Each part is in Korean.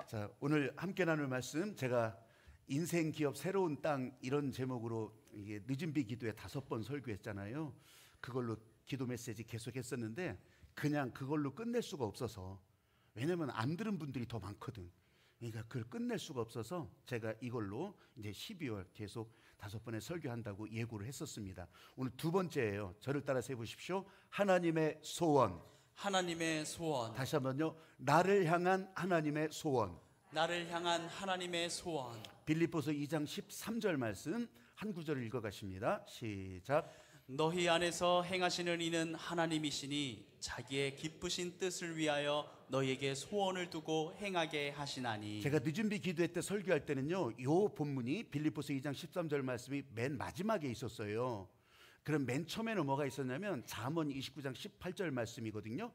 자, 오늘 함께 나눌 말씀, 제가 인생 기업 새로운 땅 이런 제목으로 이게 늦은 비 기도에 5번 설교했잖아요. 그걸로 기도 메시지 계속 했었는데 그냥 그걸로 끝낼 수가 없어서, 왜냐면 안 들은 분들이 더 많거든. 그러니까 그걸 끝낼 수가 없어서 제가 이걸로 이제 12월 계속 5번의 설교한다고 예고를 했었습니다. 오늘 두 번째예요. 저를 따라서 해보십시오. 하나님의 소원. 하나님의 소원. 다시 한번요. 나를 향한 하나님의 소원. 나를 향한 하나님의 소원. 빌립보서 2장 13절 말씀 한 구절을 읽어가십니다. 시작. 너희 안에서 행하시는 이는 하나님이시니 자기의 기쁘신 뜻을 위하여 너희에게 소원을 두고 행하게 하시나니. 제가 늦은 비 기도회 때 설교할 때는요, 요 본문이 빌립보서 2장 13절 말씀이 맨 마지막에 있었어요. 그럼 맨 처음에는 뭐가 있었냐면 잠언 29장 18절 말씀이거든요.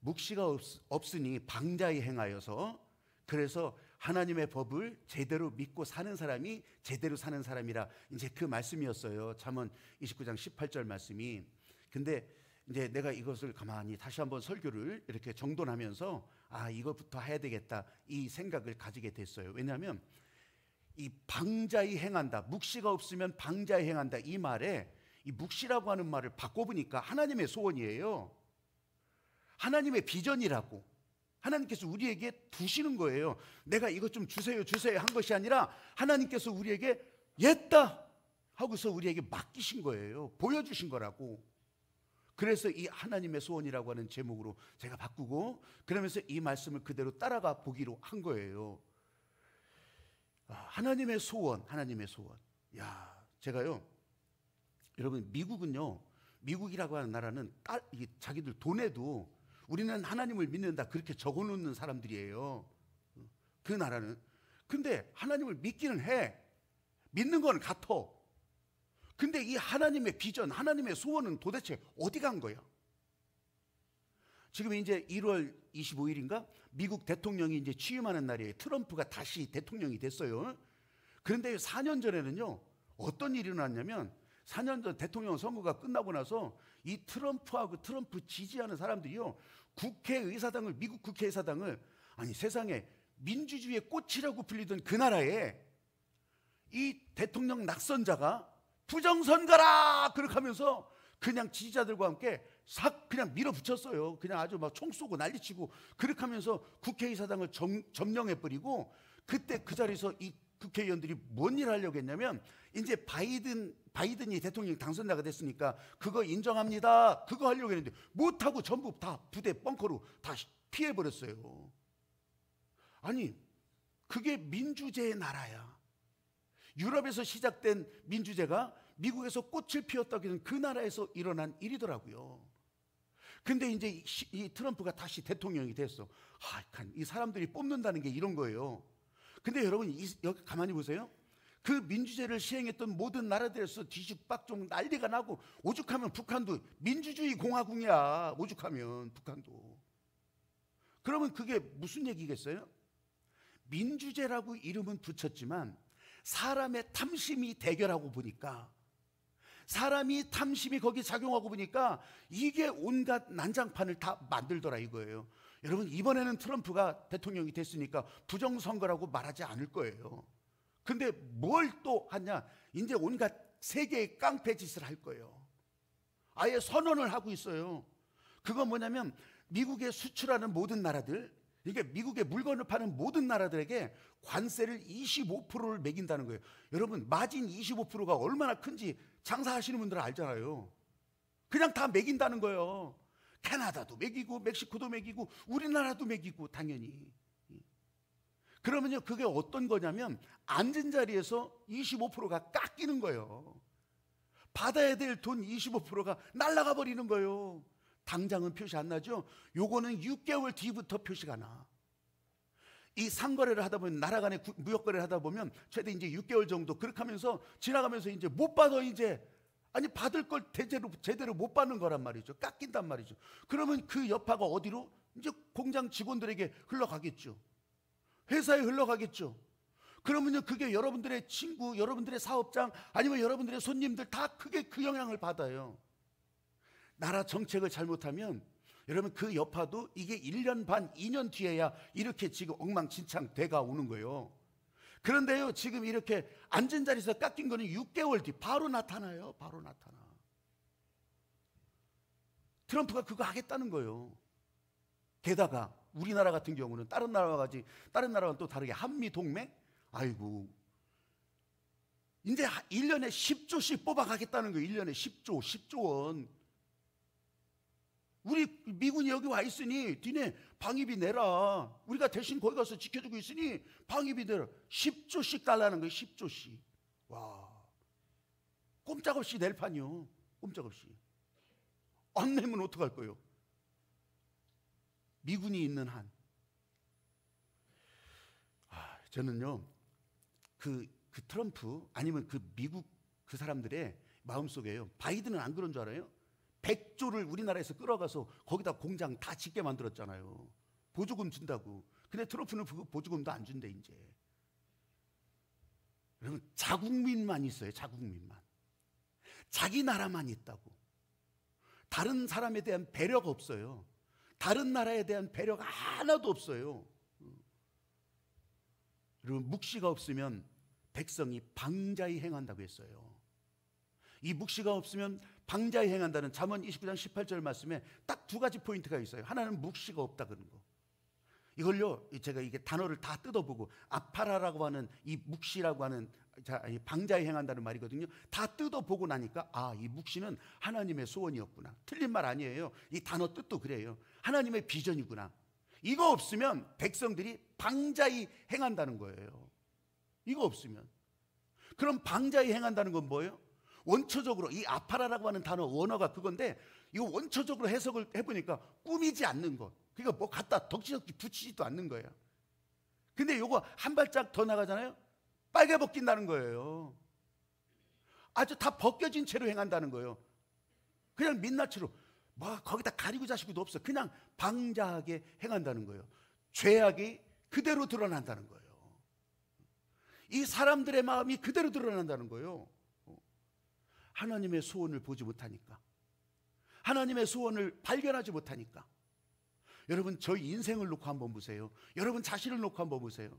묵시가 없으니 방자히 행하여서, 그래서 하나님의 법을 제대로 믿고 사는 사람이 제대로 사는 사람이라, 이제 그 말씀이었어요. 잠언 29장 18절 말씀이. 근데 이제 내가 이것을 가만히 다시 한번 설교를 이렇게 정돈하면서 이것부터 해야 되겠다 이 생각을 가지게 됐어요. 왜냐하면 이 방자히 행한다, 묵시가 없으면 방자히 행한다, 이 말에 이 묵시라고 하는 말을 바꿔보니까 하나님의 소원이에요. 하나님의 비전이라고 하나님께서 우리에게 두시는 거예요. 내가 이것 좀 주세요 한 것이 아니라 하나님께서 우리에게 옛다 하고서 우리에게 맡기신 거예요. 보여주신 거라고. 그래서 이 하나님의 소원이라고 하는 제목으로 제가 바꾸고, 그러면서 이 말씀을 그대로 따라가 보기로 한 거예요. 하나님의 소원, 하나님의 소원. 제가요, 여러분, 미국은요, 미국이라고 하는 나라는 자기들 돈에도 우리는 하나님을 믿는다 그렇게 적어놓는 사람들이에요. 그 나라는. 근데 하나님을 믿기는 해. 믿는 건 같아. 근데 이 하나님의 비전, 하나님의 소원은 도대체 어디 간 거야? 지금 이제 1월 25일인가? 미국 대통령이 이제 취임하는 날이에요. 트럼프가 다시 대통령이 됐어요. 그런데 4년 전에는요, 어떤 일이 일어났냐면, 4년 전 대통령 선거가 끝나고 나서 이 트럼프하고 트럼프 지지하는 사람들이요, 국회의사당을, 미국 국회의사당을, 아니 세상에 민주주의의 꽃이라고 불리던 그 나라에 이 대통령 낙선자가 부정선거라 그렇게 하면서 그냥 지지자들과 함께 싹 그냥 밀어붙였어요. 그냥 아주 막 총 쏘고 난리치고 그렇게 하면서 국회의사당을 점령해버리고, 그때 그 자리에서 이 국회의원들이 뭔 일을 하려고 했냐면, 이제 바이든이 대통령 당선자가 됐으니까 그거 인정합니다 그거 하려고 했는데 못하고 전부 다 부대 벙커로 다 피해버렸어요. 아니 그게 민주제의 나라야. 유럽에서 시작된 민주제가 미국에서 꽃을 피웠다고 해서 그 나라에서 일어난 일이더라고요. 근데 이제 이 트럼프가 다시 대통령이 됐어. 이 사람들이 뽑는다는 게 이런 거예요. 근데 여러분, 여기 가만히 보세요. 그 민주제를 시행했던 모든 나라들에서 뒤죽박죽 난리가 나고, 오죽하면 북한도 민주주의 공화국이야. 오죽하면 북한도. 그러면 그게 무슨 얘기겠어요? 민주제라고 이름은 붙였지만 사람의 탐심이 대결하고 보니까, 사람이 탐심이 거기 작용하고 보니까 이게 온갖 난장판을 다 만들더라 이거예요. 여러분, 이번에는 트럼프가 대통령이 됐으니까 부정선거라고 말하지 않을 거예요. 근데 뭘 또 하냐? 이제 온갖 세계의 깡패 짓을 할 거예요. 아예 선언을 하고 있어요. 그건 뭐냐면, 미국에 수출하는 모든 나라들, 이게 미국에 물건을 파는 모든 나라들에게 관세를 25%를 매긴다는 거예요. 여러분, 마진 25%가 얼마나 큰지 장사하시는 분들은 알잖아요. 그냥 다 매긴다는 거예요. 캐나다도 매기고 멕시코도 매기고 우리나라도 매기고 당연히. 그러면요, 그게 어떤 거냐면 앉은 자리에서 25%가 깎이는 거예요. 받아야 될 돈 25%가 날아가 버리는 거예요. 당장은 표시 안 나죠? 요거는 6개월 뒤부터 표시가 나. 이 상거래를 하다 보면, 나라 간의 무역거래를 하다 보면 최대 이제 6개월 정도 그렇게 하면서 지나가면서 이제 못 받아. 이제 아니 받을 걸 제대로 못 받는 거란 말이죠. 깎인단 말이죠. 그러면 그 여파가 어디로? 이제 공장 직원들에게 흘러가겠죠. 회사에 흘러가겠죠. 그러면요, 그게 여러분들의 친구, 여러분들의 사업장, 아니면 여러분들의 손님들 다 크게 그 영향을 받아요. 나라 정책을 잘못하면 여러분 그 여파도 이게 1년 반, 2년 뒤에야 이렇게 지금 엉망진창 돼가 오는 거예요. 그런데요, 지금 이렇게 앉은 자리에서 깎인 거는 6개월 뒤 바로 나타나요. 바로 나타나. 트럼프가 그거 하겠다는 거예요. 게다가 우리나라 같은 경우는 다른 나라와는 또 다르게 한미동맹? 아이고, 이제 1년에 10조씩 뽑아가겠다는 거예요. 1년에 10조 원. 우리 미군이 여기 와 있으니 니네 방위비 내라. 우리가 대신 거기 가서 지켜주고 있으니 방위비 내라. 10조씩 달라는 거예요. 10조씩. 와, 꼼짝없이 낼 판이요. 꼼짝없이. 안 내면 어떡할 거예요? 미군이 있는 한. 저는요, 그 트럼프 아니면 그 미국 그 사람들의 마음속에요, 바이든은 안 그런 줄 알아요? 100조를 우리나라에서 끌어가서 거기다 공장 다 짓게 만들었잖아요. 보조금 준다고. 근데 트럼프는 그 보조금도 안 준대 이제. 여러분, 자국민만 있어요. 자국민만. 자기 나라만 있다고. 다른 사람에 대한 배려가 없어요. 다른 나라에 대한 배려가 하나도 없어요. 여러분, 묵시가 없으면 백성이 방자히 행한다고 했어요. 이 묵시가 없으면 방자히 행한다는 잠언 29장 18절 말씀에 딱 두 가지 포인트가 있어요. 하나는 묵시가 없다 그런 거. 이걸요, 제가 이게 단어를 다 뜯어보고 아파라라고 하는 이 묵시라고 하는 이 방자히 행한다는 말이거든요. 다 뜯어보고 나니까 이 묵시는 하나님의 소원이었구나. 틀린 말 아니에요. 이 단어 뜻도 그래요. 하나님의 비전이구나. 이거 없으면 백성들이 방자히 행한다는 거예요. 이거 없으면. 그럼 방자히 행한다는 건 뭐예요? 원초적으로 이 아파라라고 하는 단어 원어가 그건데, 이거 원초적으로 해석을 해보니까 꾸미지 않는 것. 그러니까 뭐 갖다 덕지덕지 붙이지도 않는 거예요. 근데 요거 한 발짝 더 나가잖아요. 빨개 벗긴다는 거예요. 아주 다 벗겨진 채로 행한다는 거예요. 그냥 민낯으로 뭐 거기다 가리고 자시고도 없어. 그냥 방자하게 행한다는 거예요. 죄악이 그대로 드러난다는 거예요. 이 사람들의 마음이 그대로 드러난다는 거예요. 하나님의 소원을 보지 못하니까, 하나님의 소원을 발견하지 못하니까. 여러분, 저희 인생을 놓고 한번 보세요. 여러분 자신을 놓고 한번 보세요.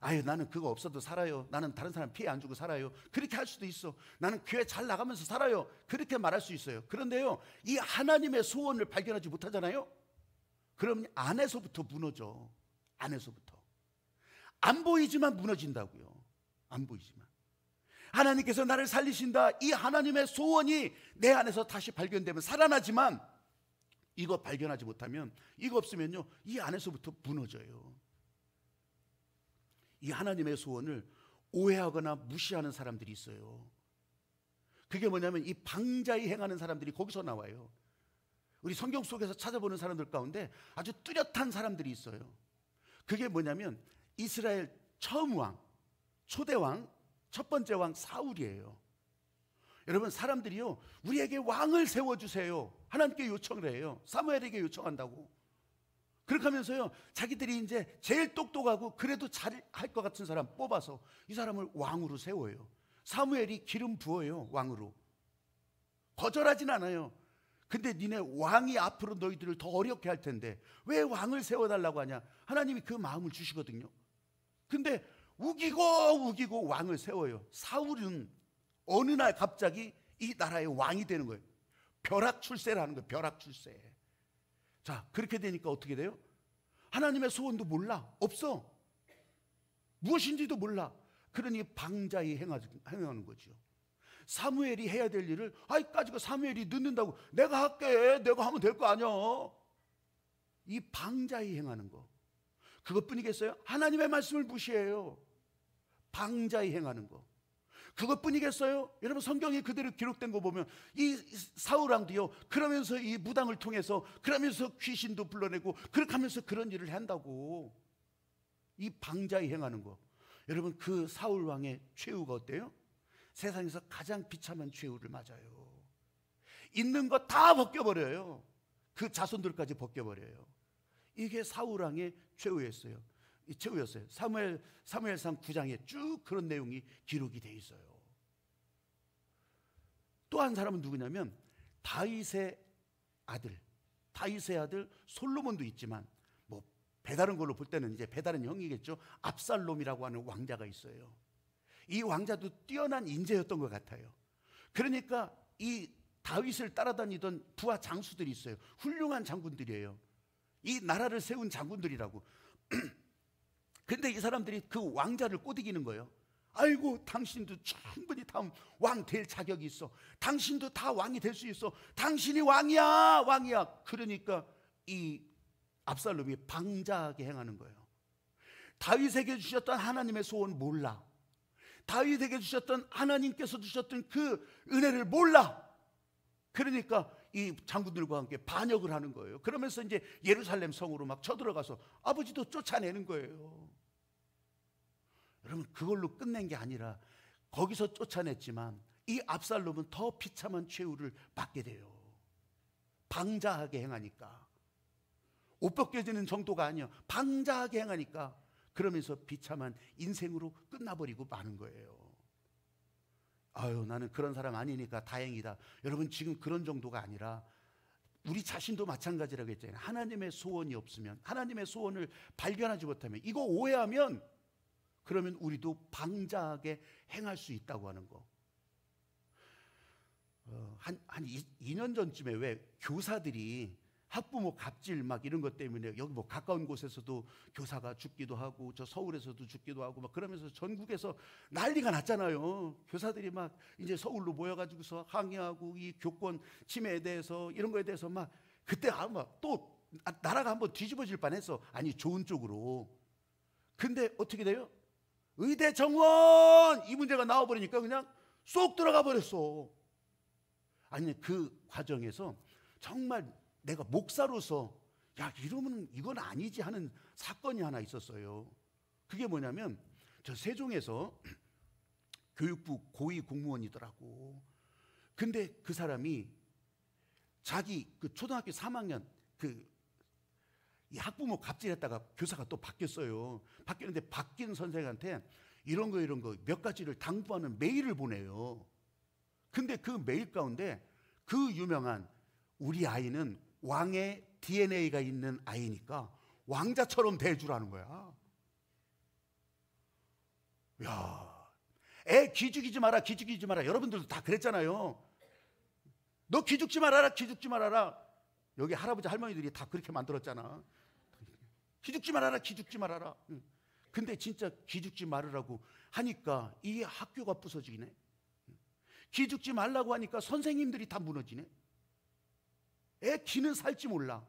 아유, 나는 그거 없어도 살아요. 나는 다른 사람 피해 안 주고 살아요. 그렇게 할 수도 있어. 나는 교회 잘 나가면서 살아요. 그렇게 말할 수 있어요. 그런데요, 이 하나님의 소원을 발견하지 못하잖아요. 그럼 안에서부터 무너져. 안에서부터. 안 보이지만 무너진다고요. 안 보이지만. 하나님께서 나를 살리신다, 이 하나님의 소원이 내 안에서 다시 발견되면 살아나지만, 이거 발견하지 못하면, 이거 없으면요, 이 안에서부터 무너져요. 이 하나님의 소원을 오해하거나 무시하는 사람들이 있어요. 그게 뭐냐면 이 방자히 행하는 사람들이 거기서 나와요. 우리 성경 속에서 찾아보는 사람들 가운데 아주 뚜렷한 사람들이 있어요. 그게 뭐냐면 이스라엘 처음 왕, 초대 왕, 첫 번째 왕 사울이에요. 여러분, 사람들이요, 우리에게 왕을 세워주세요, 하나님께 요청을 해요. 사무엘에게 요청한다고. 그렇게 하면서요, 자기들이 이제 제일 똑똑하고 그래도 잘할 것 같은 사람 뽑아서 이 사람을 왕으로 세워요. 사무엘이 기름 부어요, 왕으로. 거절하진 않아요. 근데 니네 왕이 앞으로 너희들을 더 어렵게 할 텐데 왜 왕을 세워달라고 하냐. 하나님이 그 마음을 주시거든요. 근데 우기고 왕을 세워요. 사울은 어느 날 갑자기 이 나라의 왕이 되는 거예요. 벼락출세라는 거예요. 벼락출세. 자, 그렇게 되니까 어떻게 돼요? 하나님의 소원도 몰라. 없어. 무엇인지도 몰라. 그러니 방자히 행하는 거죠. 사무엘이 해야 될 일을 가지고 사무엘이 늦는다고 내가 할게, 내가 하면 될 거 아니야. 이 방자히 행하는 거, 그것뿐이겠어요? 하나님의 말씀을 무시해요. 방자히 행하는 거, 그것뿐이겠어요? 여러분, 성경에 그대로 기록된 거 보면 이 사울왕도요, 그러면서 이 무당을 통해서 그러면서 귀신도 불러내고 그렇게 하면서 그런 일을 한다고. 이 방자히 행하는 거. 여러분, 그 사울왕의 최후가 어때요? 세상에서 가장 비참한 최후를 맞아요. 있는 거 다 벗겨버려요. 그 자손들까지 벗겨버려요. 이게 사울왕의 최후였어요. 사무엘상 9장에 쭉 그런 내용이 기록이 돼 있어요. 또 한 사람은 누구냐면 다윗의 아들, 다윗의 아들 솔로몬도 있지만 뭐 배다른 걸로 볼 때는 이제 배다른 형이겠죠. 압살롬이라고 하는 왕자가 있어요. 이 왕자도 뛰어난 인재였던 것 같아요. 그러니까 이 다윗을 따라다니던 부하 장수들이 있어요. 훌륭한 장군들이에요. 이 나라를 세운 장군들이라고. 근데 이 사람들이 그 왕자를 꼬드기는 거예요. 아이고, 당신도 충분히 다음 왕 될 자격이 있어. 당신도 다 왕이 될 수 있어. 당신이 왕이야, 왕이야. 그러니까 이 압살롬이 방자하게 행하는 거예요. 다윗에게 주셨던 하나님의 소원 몰라. 다윗에게 주셨던 하나님께서 주셨던 그 은혜를 몰라. 그러니까 이 장군들과 함께 반역을 하는 거예요. 그러면서 이제 예루살렘 성으로 막 쳐들어가서 아버지도 쫓아내는 거예요. 여러분, 그걸로 끝낸 게 아니라 거기서 쫓아냈지만 이 압살롬은 더 비참한 최후를 받게 돼요. 방자하게 행하니까. 옷 벗겨지는 정도가 아니야. 방자하게 행하니까. 그러면서 비참한 인생으로 끝나버리고 마는 거예요. 아유, 나는 그런 사람 아니니까 다행이다. 여러분, 지금 그런 정도가 아니라 우리 자신도 마찬가지라고 했잖아요. 하나님의 소원이 없으면, 하나님의 소원을 발견하지 못하면, 이거 오해하면 그러면 우리도 방자하게 행할 수 있다고 하는 거. 한 2년 전쯤에 왜 교사들이 학부모 갑질 막 이런 것 때문에 여기 뭐 가까운 곳에서도 교사가 죽기도 하고 저 서울에서도 죽기도 하고 막 그러면서 전국에서 난리가 났잖아요. 교사들이 막 이제 서울로 모여가지고서 항의하고 이 교권 침해에 대해서 이런 거에 대해서 막 그때 아마 또 나라가 한번 뒤집어질 뻔했어. 아니, 좋은 쪽으로. 근데 어떻게 돼요? 의대 정원 이 문제가 나와버리니까 그냥 쏙 들어가 버렸어. 아니, 그 과정에서 정말 내가 목사로서 야, 이러면 이건 아니지 하는 사건이 하나 있었어요. 그게 뭐냐면 저 세종에서 교육부 고위 공무원이더라고. 근데 그 사람이 자기 그 초등학교 3학년 이 학부모 갑질했다가 교사가 또 바뀌었어요. 바뀌었는데 바뀐 선생한테 이런 거 몇 가지를 당부하는 메일을 보내요. 근데 그 메일 가운데 그 유명한 우리 아이는 왕의 DNA가 있는 아이니까 왕자처럼 대해주라는 거야. 야, 애 기죽이지 마라, 기죽이지 마라. 여러분들도 다 그랬잖아요. 너 기죽지 말아라, 기죽지 말아라. 여기 할아버지 할머니들이 다 그렇게 만들었잖아. 기죽지 말아라, 기죽지 말아라. 근데 진짜 기죽지 말으라고 하니까 이 학교가 부서지네. 기죽지 말라고 하니까 선생님들이 다 무너지네. 애 기는 살지 몰라.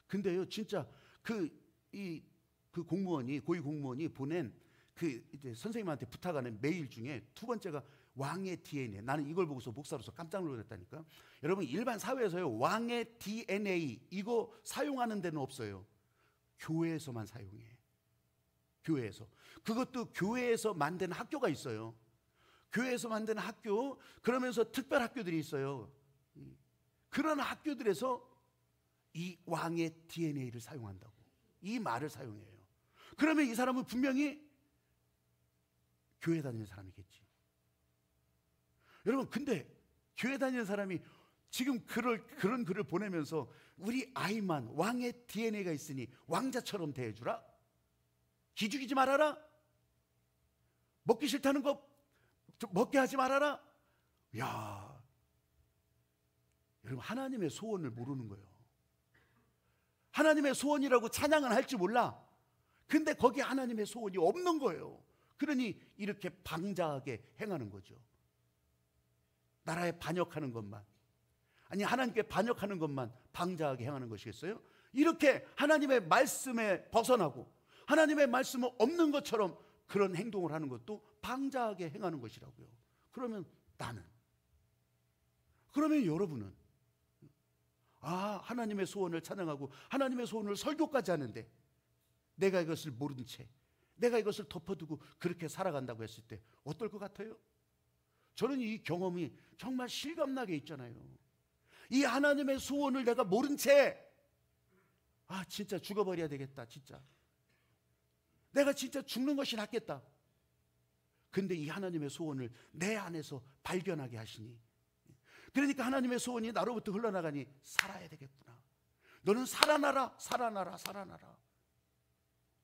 근데요, 진짜 그 공무원이, 고위 공무원이 보낸 그 이제 선생님한테 부탁하는 메일 중에 두 번째가 왕의 DNA. 나는 이걸 보고서 목사로서 깜짝 놀랐다니까. 여러분, 일반 사회에서요, 왕의 DNA 이거 사용하는 데는 없어요. 교회에서만 사용해. 교회에서. 그것도 교회에서 만든 학교가 있어요. 교회에서 만든 학교, 그러면서 특별 학교들이 있어요. 그런 학교들에서 이 왕의 DNA를 사용한다고. 이 말을 사용해요. 그러면 이 사람은 분명히 교회 다니는 사람이겠지. 여러분, 근데 교회 다니는 사람이 지금 그런 글을 보내면서 우리 아이만 왕의 DNA가 있으니 왕자처럼 대해주라. 기죽이지 말아라. 먹기 싫다는 거 먹게 하지 말아라. 야, 여러분, 하나님의 소원을 모르는 거예요. 하나님의 소원이라고 찬양은 할지 몰라. 근데 거기에 하나님의 소원이 없는 거예요. 그러니 이렇게 방자하게 행하는 거죠. 나라에 반역하는 것만, 아니 하나님께 반역하는 것만 방자하게 행하는 것이겠어요? 이렇게 하나님의 말씀에 벗어나고 하나님의 말씀은 없는 것처럼 그런 행동을 하는 것도 방자하게 행하는 것이라고요. 그러면 나는, 그러면 여러분은 하나님의 소원을 찬양하고 하나님의 소원을 설교까지 하는데 내가 이것을 모른 채, 내가 이것을 덮어두고 그렇게 살아간다고 했을 때 어떨 것 같아요? 저는 이 경험이 정말 실감나게 있잖아요. 이 하나님의 소원을 내가 모른 채 진짜 죽어버려야 되겠다, 진짜 내가 진짜 죽는 것이 낫겠다. 근데 이 하나님의 소원을 내 안에서 발견하게 하시니, 그러니까 하나님의 소원이 나로부터 흘러나가니 살아야 되겠구나. 너는 살아나라, 살아나라, 살아나라.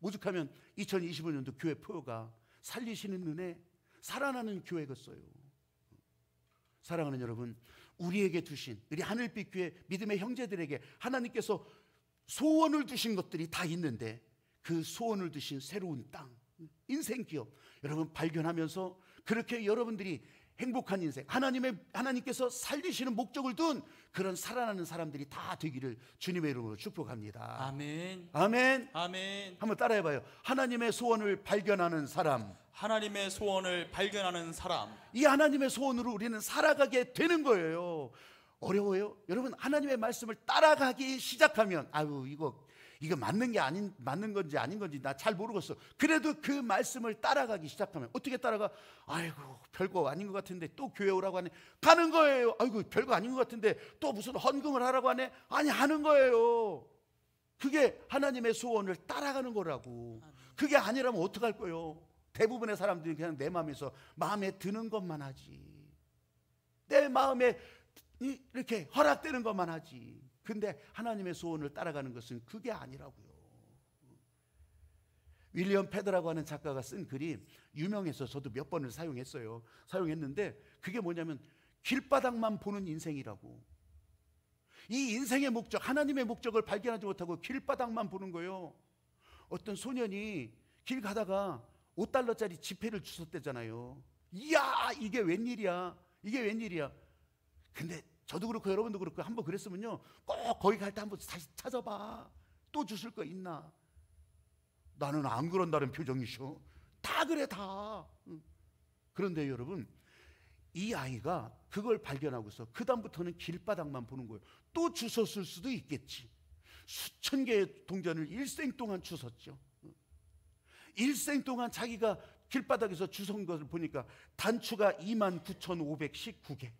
오죽하면 2025년도 교회 표어가 살리시는 은혜, 살아나는 교회겠어요. 사랑하는 여러분, 우리에게 두신, 우리 하늘빛 교회 믿음의 형제들에게 하나님께서 소원을 두신 것들이 다 있는데, 그 소원을 두신 새로운 땅, 인생 기업, 여러분 발견하면서 그렇게 여러분들이 행복한 인생, 하나님께서 살리시는 목적을 둔 그런 살아나는 사람들이 다 되기를 주님의 이름으로 축복합니다. 아멘. 아멘. 아멘. 한번 따라해봐요. 하나님의 소원을 발견하는 사람. 하나님의 소원을 발견하는 사람. 이 하나님의 소원으로 우리는 살아가게 되는 거예요. 어려워요? 여러분, 하나님의 말씀을 따라가기 시작하면, 아유, 이거 맞는 건지 아닌 건지 나 잘 모르겠어. 그래도 그 말씀을 따라가기 시작하면 어떻게 따라가? 아이고, 별거 아닌 것 같은데 또 교회 오라고 하네. 가는 거예요. 아이고, 별거 아닌 것 같은데 또 무슨 헌금을 하라고 하네. 아니, 하는 거예요. 그게 하나님의 소원을 따라가는 거라고. 그게 아니라면 어떡할 거예요? 대부분의 사람들이 그냥 내 마음에 드는 것만 하지. 내 마음에 이렇게 허락되는 것만 하지. 근데 하나님의 소원을 따라가는 것은 그게 아니라고요. 윌리엄 패드라고 하는 작가가 쓴 글이 유명해서 저도 몇 번을 사용했는데 그게 뭐냐면 길바닥만 보는 인생이라고. 이 인생의 목적, 하나님의 목적을 발견하지 못하고 길바닥만 보는 거예요. 어떤 소년이 길 가다가 5달러짜리 지폐를 주웠대잖아요. 이야, 이게 웬일이야. 이게 웬일이야. 근데 저도 그렇고 여러분도 그렇고 한번 그랬으면요, 꼭 거기 갈 때 한번 다시 찾아봐. 또 주실 거 있나? 나는 안 그런다는 표정이셔. 다 그래, 다. 그런데 여러분, 이 아이가 그걸 발견하고서 그 다음부터는 길바닥만 보는 거예요. 또 주웠을 수도 있겠지. 수천 개의 동전을 일생 동안 주웠죠. 일생 동안 자기가 길바닥에서 주운 것을 보니까 단추가 29,519개,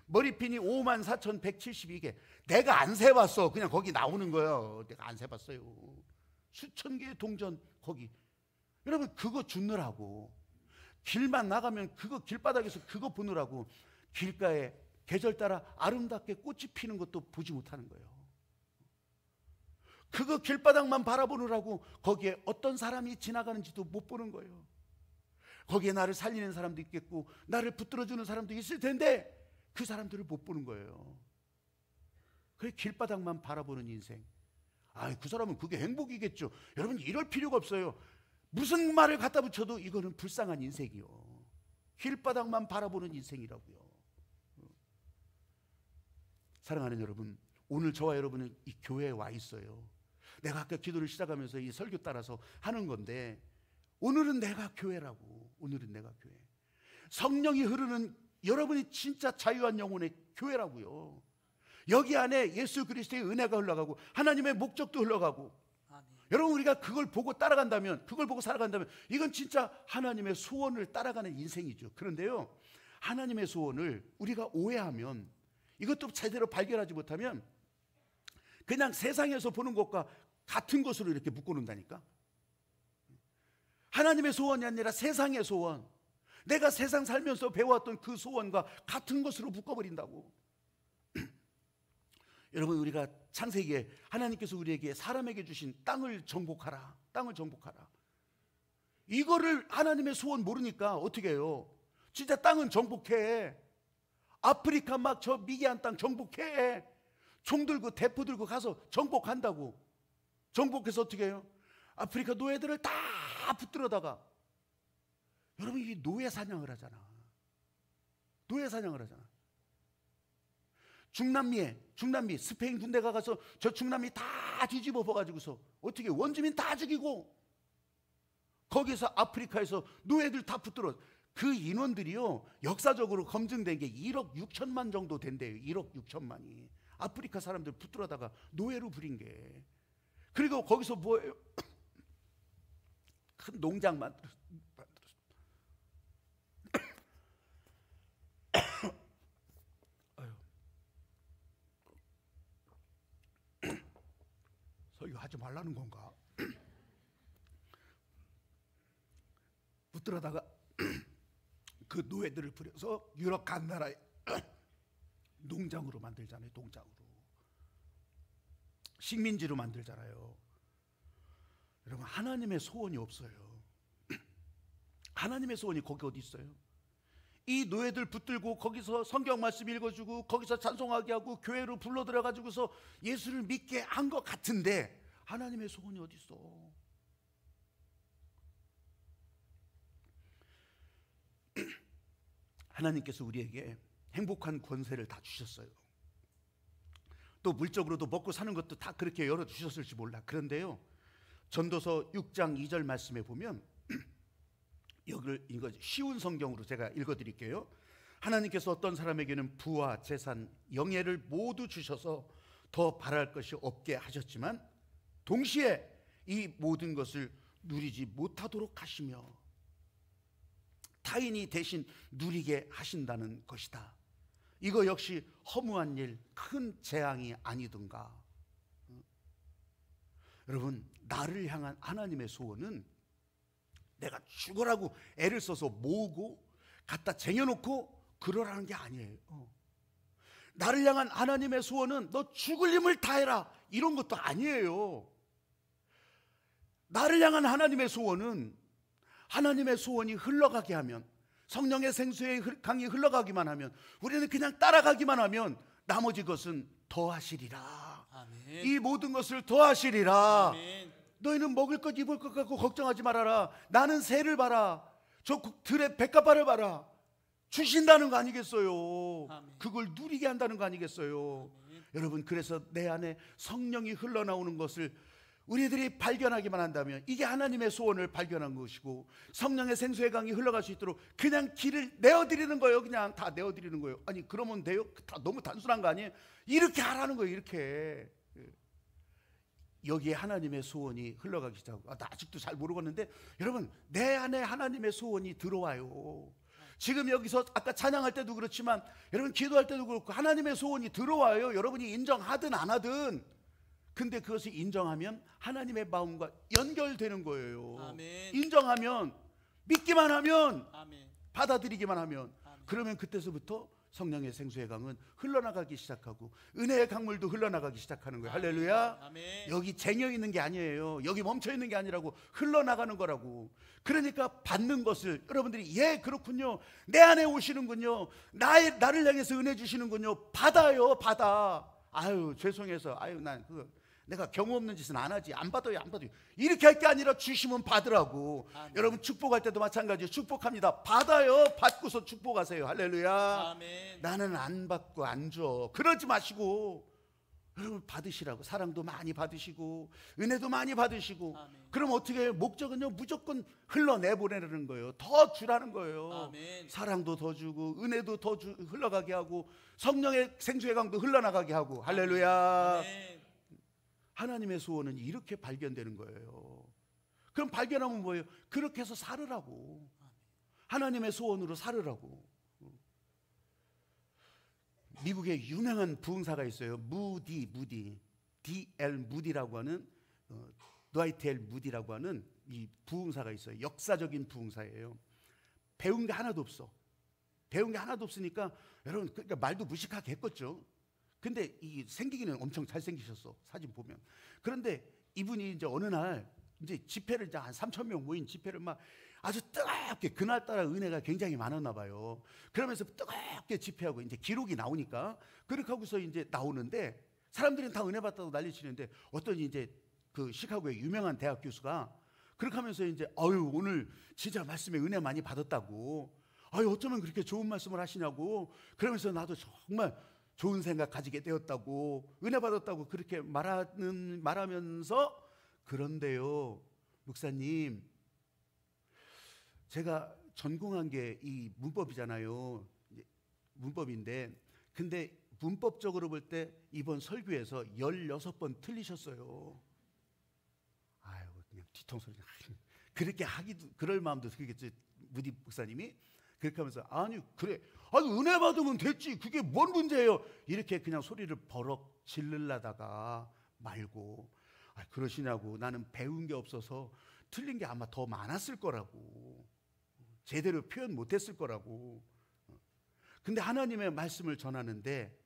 머리핀이 54,172개. 내가 안 세봤어. 그냥 거기 나오는 거예요. 내가 안 세봤어요. 수천 개의 동전 거기. 여러분, 그거 주느라고, 길만 나가면 그거 길바닥에서 그거 보느라고 길가에 계절 따라 아름답게 꽃이 피는 것도 보지 못하는 거예요. 그거 길바닥만 바라보느라고 거기에 어떤 사람이 지나가는지도 못 보는 거예요. 거기에 나를 살리는 사람도 있겠고 나를 붙들어주는 사람도 있을 텐데 그 사람들을 못 보는 거예요. 그래, 길바닥만 바라보는 인생. 그 사람은 그게 행복이겠죠. 여러분, 이럴 필요가 없어요. 무슨 말을 갖다 붙여도 이거는 불쌍한 인생이요. 길바닥만 바라보는 인생이라고요. 사랑하는 여러분, 오늘 저와 여러분은 이 교회에 와 있어요. 내가 아까 기도를 시작하면서 이 설교 따라서 하는 건데, 오늘은 내가 교회라고. 오늘은 내가 교회. 성령이 흐르는 여러분이 진짜 자유한 영혼의 교회라고요. 여기 안에 예수 그리스도의 은혜가 흘러가고 하나님의 목적도 흘러가고. 아멘. 여러분, 우리가 그걸 보고 따라간다면, 그걸 보고 살아간다면 이건 진짜 하나님의 소원을 따라가는 인생이죠. 그런데요, 하나님의 소원을 우리가 오해하면, 이것도 제대로 발견하지 못하면 그냥 세상에서 보는 것과 같은 것으로 이렇게 묶어놓는다니까. 하나님의 소원이 아니라 세상의 소원, 내가 세상 살면서 배워왔던 그 소원과 같은 것으로 묶어버린다고. 여러분, 우리가 창세기에 하나님께서 우리에게 사람에게 주신 땅을 정복하라, 땅을 정복하라, 이거를 하나님의 소원 모르니까 어떻게 해요? 진짜 땅은 정복해. 아프리카 막 저 미개한 땅 정복해. 총 들고 대포 들고 가서 정복한다고. 정복해서 어떻게 해요? 아프리카 노예들을 다 붙들어다가, 여러분, 이 노예 사냥을 하잖아. 노예 사냥을 하잖아. 중남미 스페인 군대가 가서 저 중남미 다 뒤집어 봐가지고서 어떻게 원주민 다 죽이고, 거기서 아프리카에서 노예들 다 붙들어. 그 인원들이요, 역사적으로 검증된 게 1억 6천만 정도 된대요. 1억 6천만이 아프리카 사람들 붙들어다가 노예로 부린 게. 그리고 거기서 뭐예요? 큰 농장 만들었어. 설교하지 말라는 건가? 붙들어다가 그 노예들을 부려서 유럽 간 나라에 농장으로 만들잖아요. 농장으로. 식민지로 만들잖아요. 여러분, 하나님의 소원이 없어요. 하나님의 소원이 거기 어디 있어요? 이 노예들 붙들고 거기서 성경 말씀 읽어주고 거기서 찬송하게 하고 교회로 불러 들어가지고서 예수를 믿게 한 것 같은데 하나님의 소원이 어디 있어? 하나님께서 우리에게 행복한 권세를 다 주셨어요. 또 물적으로도 먹고 사는 것도 다 그렇게 열어주셨을지 몰라. 그런데요, 전도서 6장 2절 말씀에 보면 이거 쉬운 성경으로 제가 읽어드릴게요. 하나님께서 어떤 사람에게는 부와 재산, 영예를 모두 주셔서 더 바랄 것이 없게 하셨지만 동시에 이 모든 것을 누리지 못하도록 하시며 타인이 대신 누리게 하신다는 것이다. 이거 역시 허무한 일, 큰 재앙이 아니던가. 여러분, 나를 향한 하나님의 소원은 내가 죽으라고 애를 써서 모으고 갖다 쟁여놓고 그러라는 게 아니에요. 나를 향한 하나님의 소원은 너 죽을 힘을 다해라 이런 것도 아니에요. 나를 향한 하나님의 소원은 하나님의 소원이 흘러가게 하면, 성령의 생수의 강이 흘러가기만 하면, 우리는 그냥 따라가기만 하면 나머지 것은 더하시리라. 아멘. 이 모든 것을 더하시리라. 아멘. 너희는 먹을 것 입을 것 갖고 걱정하지 말아라. 나는 새를 봐라. 저 들의 백합화를 봐라. 주신다는 거 아니겠어요? 아멘. 그걸 누리게 한다는 거 아니겠어요? 아멘. 여러분, 그래서 내 안에 성령이 흘러나오는 것을 우리들이 발견하기만 한다면 이게 하나님의 소원을 발견한 것이고, 성령의 생수의 강이 흘러갈 수 있도록 그냥 길을 내어드리는 거예요. 그냥 다 내어드리는 거예요. 아니, 그러면 돼요? 다 너무 단순한 거 아니에요? 이렇게 하라는 거예요. 이렇게. 여기에 하나님의 소원이 흘러가기 시작하고, 나 아직도 잘 모르겠는데 여러분, 내 안에 하나님의 소원이 들어와요. 지금 여기서 아까 찬양할 때도 그렇지만 여러분 기도할 때도 그렇고 하나님의 소원이 들어와요. 여러분이 인정하든 안 하든. 근데 그것을 인정하면 하나님의 마음과 연결되는 거예요. 아멘. 인정하면, 믿기만 하면, 아멘. 받아들이기만 하면, 아멘. 그러면 그때서부터 성령의 생수의 강은 흘러나가기 시작하고 은혜의 강물도 흘러나가기 시작하는 거예요. 아멘. 할렐루야. 아멘. 여기 쟁여 있는 게 아니에요. 여기 멈춰 있는 게 아니라고, 흘러나가는 거라고. 그러니까 받는 것을 여러분들이, 예, 그렇군요, 내 안에 오시는군요, 나를 향해서 은혜 주시는군요, 받아요. 받아. 아유, 죄송해서, 아유, 난 내가 경우 없는 짓은 안 하지, 안 받아요, 안 받아요, 이렇게 할 게 아니라 주시면 받으라고. 아멘. 여러분, 축복할 때도 마찬가지예요. 축복합니다. 받아요. 받고서 축복하세요. 할렐루야. 아멘. 나는 안 받고 안 줘, 그러지 마시고 여러분 받으시라고. 사랑도 많이 받으시고 은혜도 많이 받으시고. 아멘. 그럼 어떻게 해요? 목적은요, 무조건 흘러내보내는 거예요. 더 주라는 거예요. 아멘. 사랑도 더 주고 은혜도 더 흘러가게 하고 성령의 생수의 강도 흘러나가게 하고. 할렐루야. 아멘. 하나님의 소원은 이렇게 발견되는 거예요. 그럼 발견하면 뭐예요? 그렇게 해서 살으라고. 하나님의 소원으로 살으라고. 미국에 유명한 부흥사가 있어요. 무디 D.L. 무디라고 하는 드와이트 L. 무디라고 하는 이 부흥사가 있어요. 역사적인 부흥사예요. 배운 게 하나도 없어. 배운 게 하나도 없으니까 여러분, 그러니까 말도 무식하게 했겠죠. 근데 이 생기기는 엄청 잘생기셨어, 사진 보면. 그런데 이분이 이제 어느 날 이제 집회를, 이제 한 3,000명 모인 집회를 막 아주 뜨겁게, 그날따라 은혜가 굉장히 많았나 봐요. 그러면서 뜨겁게 집회하고 이제 기록이 나오니까 그렇게 하고서 이제 나오는데 사람들은 다 은혜 받다고 난리치는데 어떤 이제 그 시카고의 유명한 대학 교수가 그렇게 하면서 이제 오늘 진짜 말씀에 은혜 많이 받았다고, 어쩌면 그렇게 좋은 말씀을 하시냐고, 그러면서 나도 정말 좋은 생각 가지게 되었다고, 은혜 받았다고 그렇게 말하면서, 그런데요 목사님, 제가 전공한 게 이 문법이잖아요. 문법인데, 근데 문법적으로 볼 때 이번 설교에서 16번 틀리셨어요. 아유, 그냥 뒤통수를 그렇게 하기도, 그럴 마음도 들겠지. 무디 목사님이 그렇게 하면서, 아니 그래, 은혜 받으면 됐지, 그게 뭔 문제예요, 이렇게 그냥 소리를 버럭 지르려다가 말고, 그러시냐고, 나는 배운 게 없어서 틀린 게 아마 더 많았을 거라고, 제대로 표현 못했을 거라고. 근데 하나님의 말씀을 전하는데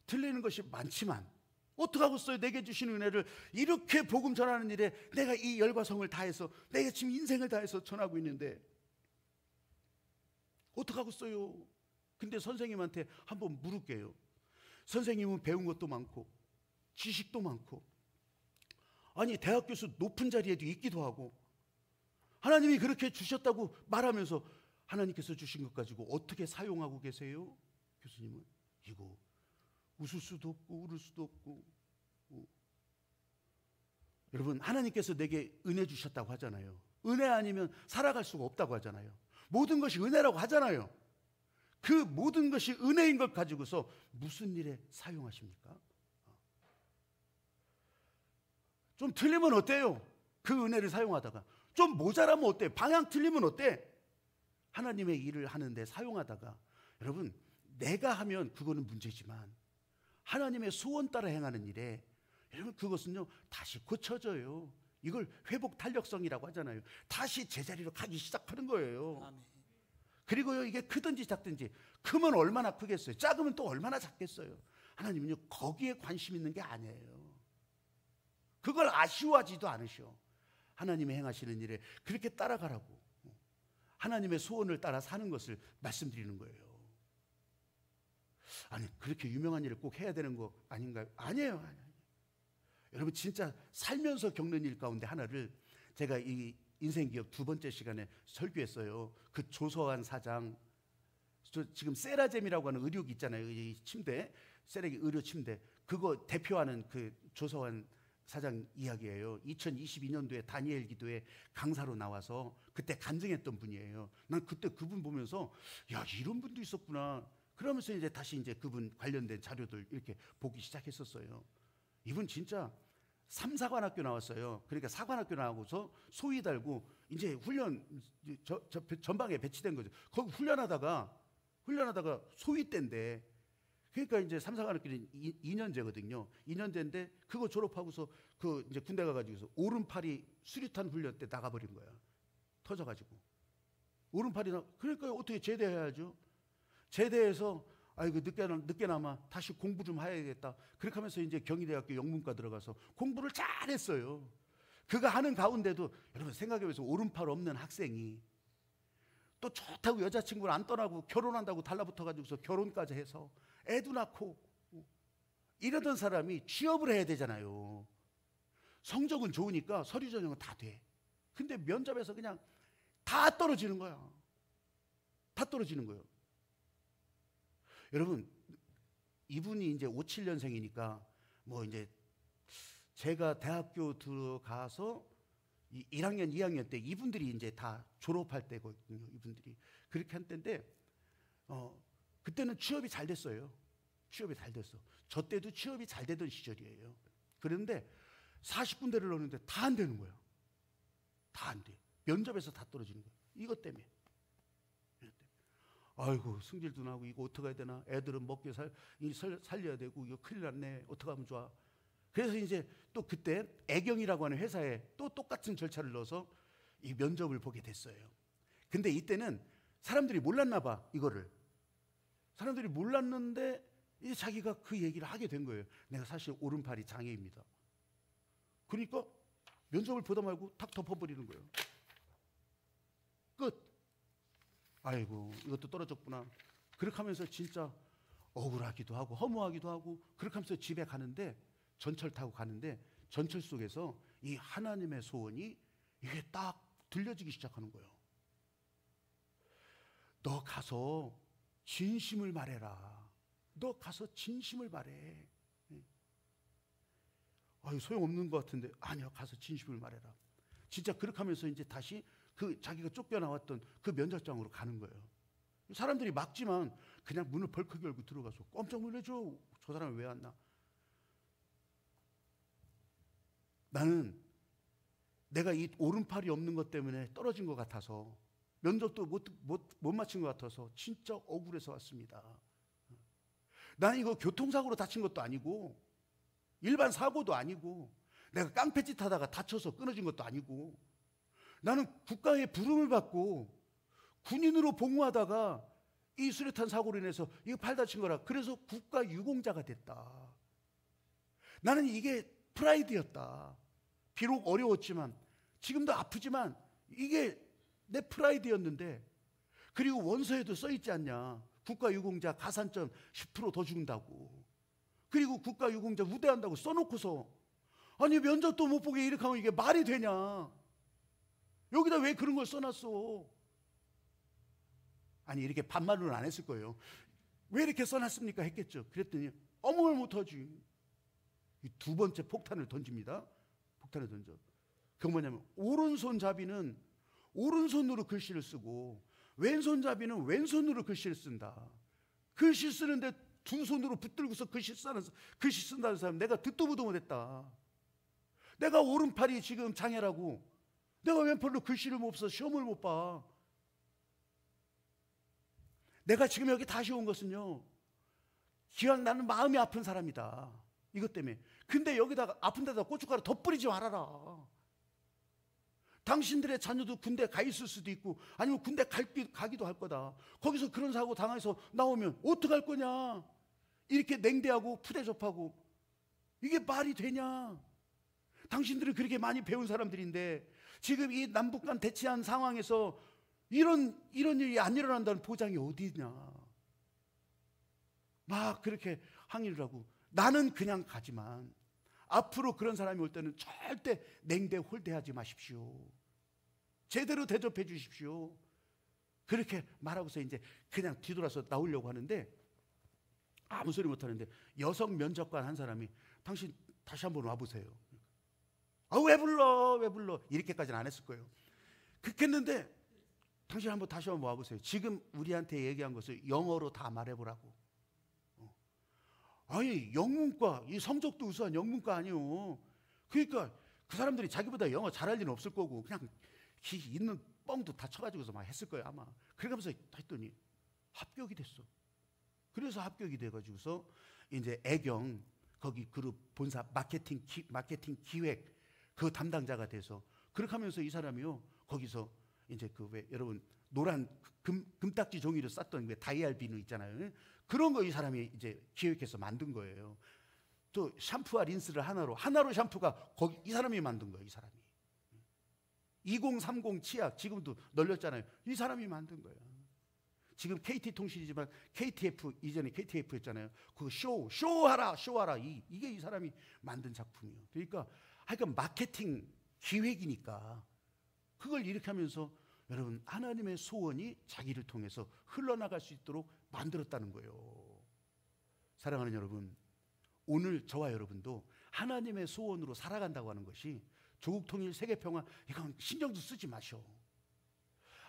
틀리는 것이 많지만 어떡하겠어요? 내게 주신 은혜를 이렇게 복음 전하는 일에 내가 이 열과 성을 다해서, 내가 지금 인생을 다해서 전하고 있는데 어떡하겠어요? 근데 선생님한테 한번 물을게요. 선생님은 배운 것도 많고 지식도 많고, 아니 대학 교수 높은 자리에도 있기도 하고, 하나님이 그렇게 주셨다고 말하면서 하나님께서 주신 것 가지고 어떻게 사용하고 계세요? 교수님은 이거 웃을 수도 없고 울을 수도 없고. 여러분, 하나님께서 내게 은혜 주셨다고 하잖아요. 은혜 아니면 살아갈 수가 없다고 하잖아요. 모든 것이 은혜라고 하잖아요. 그 모든 것이 은혜인 것 가지고서 무슨 일에 사용하십니까? 좀 틀리면 어때요? 그 은혜를 사용하다가 좀 모자라면 어때? 방향 틀리면 어때? 하나님의 일을 하는데 사용하다가, 여러분, 내가 하면 그거는 문제지만 하나님의 소원 따라 행하는 일에, 여러분, 그것은요 다시 고쳐져요. 이걸 회복 탄력성이라고 하잖아요. 다시 제자리로 가기 시작하는 거예요. 아멘. 그리고요, 이게 크든지 작든지, 크면 얼마나 크겠어요? 작으면 또 얼마나 작겠어요? 하나님은요 거기에 관심 있는 게 아니에요. 그걸 아쉬워하지도 않으셔. 하나님이 행하시는 일에 그렇게 따라가라고, 하나님의 소원을 따라 사는 것을 말씀드리는 거예요. 아니, 그렇게 유명한 일을 꼭 해야 되는 거 아닌가요? 아니에요. 여러분, 진짜 살면서 겪는 일 가운데 하나를 제가 이 인생기업 2번째 시간에 설교했어요. 그 조서환 사장, 지금 세라젬이라고 하는 의료기 있잖아요. 이 침대, 세라기 의료 침대, 그거 대표하는 그 조서환 사장 이야기예요. 2022년도에 다니엘 기도에 강사로 나와서 그때 간증했던 분이에요. 난 그때 그분 보면서, 야, 이런 분도 있었구나. 그러면서 이제 다시 이제 그분 관련된 자료들 이렇게 보기 시작했었어요. 이분 진짜 3사관학교 나왔어요. 그러니까 사관학교 나오고서 소위 달고 이제 훈련 전방에 배치된 거죠. 거기 훈련하다가 소위 때인데, 그러니까 이제 3사관학교는 2년제거든요. 2년제인데 그거 졸업하고서 그 이제 군대 가가지고서 오른팔이 수류탄 훈련 때 나가버린 거야. 터져가지고 오른팔이 그러니까 어떻게 제대해야죠. 제대해서 아이고 늦게나마 다시 공부 좀 해야겠다. 그렇게 하면서 이제 경희대학교 영문과 들어가서 공부를 잘했어요. 그가 하는 가운데도 여러분 생각해보세요. 오른팔 없는 학생이 또 좋다고 여자친구를 안 떠나고 결혼한다고 달라붙어가지고서 결혼까지 해서 애도 낳고 이러던 사람이 취업을 해야 되잖아요. 성적은 좋으니까 서류 전형은 다 돼. 근데 면접에서 그냥 다 떨어지는 거야. 다 떨어지는 거예요. 여러분, 이분이 이제 57년생이니까 뭐 이제 제가 대학교 들어가서 1학년, 2학년 때 이분들이 이제 다 졸업할 때거든요. 이분들이 그렇게 한 때인데, 그때는 취업이 잘 됐어요. 취업이 잘 됐어. 저 때도 취업이 잘 되던 시절이에요. 그런데 40군데를 넣었는데 다 안 되는 거예요. 다 안 돼. 면접에서 다 떨어지는 거예요. 이것 때문에. 아이고, 승질도 나고 이거 어떻게 해야 되나? 애들은 먹게 살려야 되고 이거 큰일 났네. 어떻게 하면 좋아? 그래서 이제 또 그때 애경이라고 하는 회사에 또 똑같은 절차를 넣어서 이 면접을 보게 됐어요. 근데 이때는 사람들이 몰랐나 봐, 이거를. 사람들이 몰랐는데 이제 자기가 그 얘기를 하게 된 거예요. 내가 사실 오른팔이 장애입니다. 그러니까 면접을 보다 말고 탁 덮어버리는 거예요. 끝. 아이고, 이것도 떨어졌구나. 그렇게 하면서 진짜 억울하기도 하고 허무하기도 하고 그렇게 하면서 집에 가는데, 전철 타고 가는데 전철 속에서 이 하나님의 소원이 이게 딱 들려지기 시작하는 거예요. 너 가서 진심을 말해라. 너 가서 진심을 말해. 아유, 소용없는 것 같은데, 아니요, 가서 진심을 말해라. 진짜 그렇게 하면서 이제 다시 그 자기가 쫓겨나왔던 그 면접장으로 가는 거예요. 사람들이 막지만 그냥 문을 벌컥 열고 들어가서 깜짝 놀라죠. 저 사람이 왜 왔나? 나는 내가 이 오른팔이 없는 것 때문에 떨어진 것 같아서, 면접도 못 마친 것 같아서 진짜 억울해서 왔습니다. 나는 이거 교통사고로 다친 것도 아니고 일반 사고도 아니고 내가 깡패짓 하다가 다쳐서 끊어진 것도 아니고, 나는 국가의 부름을 받고 군인으로 복무하다가 이 수류탄 사고로 인해서 이거 팔 다친 거라. 그래서 국가 유공자가 됐다. 나는 이게 프라이드였다. 비록 어려웠지만, 지금도 아프지만 이게 내 프라이드였는데, 그리고 원서에도 써있지 않냐, 국가유공자 가산점 10% 더 준다고. 그리고 국가유공자 우대한다고 써놓고서, 아니 면접도 못 보게 이렇게 하면 이게 말이 되냐. 여기다 왜 그런 걸 써놨어? 아니 이렇게 반말로는 안 했을 거예요. 왜 이렇게 써놨습니까? 했겠죠. 그랬더니 아무 말 못하지. 이 두 번째 폭탄을 던집니다. 폭탄을 던져. 그건 뭐냐면, 오른손잡이는 오른손으로 글씨를 쓰고 왼손잡이는 왼손으로 글씨를 쓴다. 글씨 쓰는데 두 손으로 붙들고서 글씨 쓴다는 사람 내가 듣도 보도 못했다. 내가 오른팔이 지금 장애라고 내가 왼팔로 글씨를 못 써, 시험을 못 봐. 내가 지금 여기 다시 온 것은요, 기왕 나는 마음이 아픈 사람이다, 이것 때문에. 근데 여기다가 아픈 데다 고춧가루 덧뿌리지 말아라. 당신들의 자녀도 군대 가 있을 수도 있고 아니면 군대 가기도 할 거다. 거기서 그런 사고 당해서 나오면 어떡할 거냐. 이렇게 냉대하고 푸대접하고 이게 말이 되냐. 당신들은 그렇게 많이 배운 사람들인데 지금 이 남북 간 대치한 상황에서 이런 일이 안 일어난다는 보장이 어디냐. 막 그렇게 항의를 하고, 나는 그냥 가지만 앞으로 그런 사람이 올 때는 절대 냉대 홀대하지 마십시오. 제대로 대접해 주십시오. 그렇게 말하고서 이제 그냥 뒤돌아서 나오려고 하는데 아무 소리 못 하는데, 여성 면접관 한 사람이 당신 다시 한번 와보세요. 아, 왜 불러? 이렇게까지는 안 했을 거예요. 그랬는데 당신 한번 다시 한번 와보세요. 지금 우리한테 얘기한 것을 영어로 다 말해보라고. 아니 영문과, 이 성적도 우수한 영문과 아니요. 그러니까 그 사람들이 자기보다 영어 잘할 리는 없을 거고 그냥 있는 뻥도 다 쳐가지고서 막 했을 거예요 아마. 그러면서 했더니 합격이 됐어. 그래서 합격이 돼가지고서 이제 애경 거기 그룹 본사 마케팅 기획 그 담당자가 돼서, 그렇게 하면서 이 사람이요 거기서 이제 그 왜 여러분 노란 금딱지 종이로 쌌던 왜 다이알 비누 있잖아요. 그런 거 이 사람이 이제 기획해서 만든 거예요. 또 샴푸와 린스를 하나로 샴푸가 거기 이 사람이 만든 거예요. 이 사람이 2030 치약 지금도 널렸잖아요. 이 사람이 만든 거예요. 지금 KT통신이지만 KTF, 이전에 KTF였잖아요. 그 쇼하라 이게 이 사람이 만든 작품이에요. 그러니까 하여간 마케팅 기획이니까 그걸 이렇게 하면서 여러분 하나님의 소원이 자기를 통해서 흘러나갈 수 있도록 만들었다는 거예요. 사랑하는 여러분, 오늘 저와 여러분도 하나님의 소원으로 살아간다고 하는 것이 조국 통일, 세계 평화, 이건 신경도 쓰지 마셔.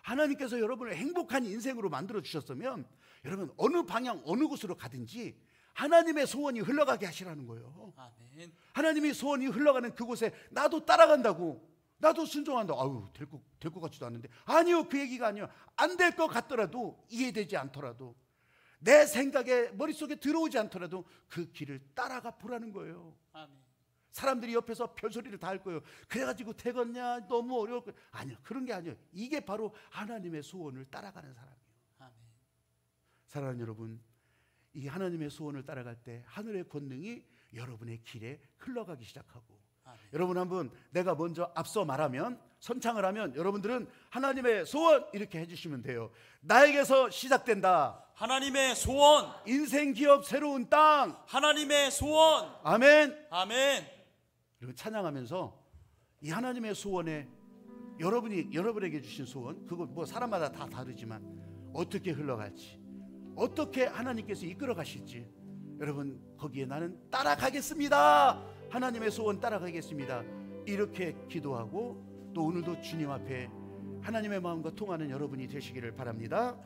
하나님께서 여러분을 행복한 인생으로 만들어 주셨으면 여러분 어느 방향 어느 곳으로 가든지 하나님의 소원이 흘러가게 하시라는 거예요. 아멘. 하나님의 소원이 흘러가는 그곳에 나도 따라간다고, 나도 순종한다고. 아유 될 것 같지도 않는데. 아니요, 그 얘기가 아니에요. 안 될 것 같더라도, 이해되지 않더라도, 내 생각에 머릿속에 들어오지 않더라도 그 길을 따라가 보라는 거예요. 아멘. 사람들이 옆에서 별소리를 다 할 거예요. 그래가지고 되겠냐, 너무 어려울 거예요. 아니요, 그런 게 아니에요. 이게 바로 하나님의 소원을 따라가는 사람이에요. 아멘. 사랑하는 여러분, 이 하나님의 소원을 따라갈 때 하늘의 권능이 여러분의 길에 흘러가기 시작하고, 아멘. 여러분 한번 내가 먼저 앞서 말하면, 선창을 하면 여러분들은 하나님의 소원 이렇게 해주시면 돼요. 나에게서 시작된다. 하나님의 소원. 인생 기업 새로운 땅. 하나님의 소원. 아멘. 아멘. 여러분 찬양하면서 이 하나님의 소원에 여러분에게 주신 소원, 그거 뭐 사람마다 다 다르지만 어떻게 흘러갈지, 어떻게 하나님께서 이끌어 가실지, 여러분 거기에 나는 따라가겠습니다. 하나님의 소원 따라가겠습니다. 이렇게 기도하고 또 오늘도 주님 앞에 하나님의 마음과 통하는 여러분이 되시기를 바랍니다.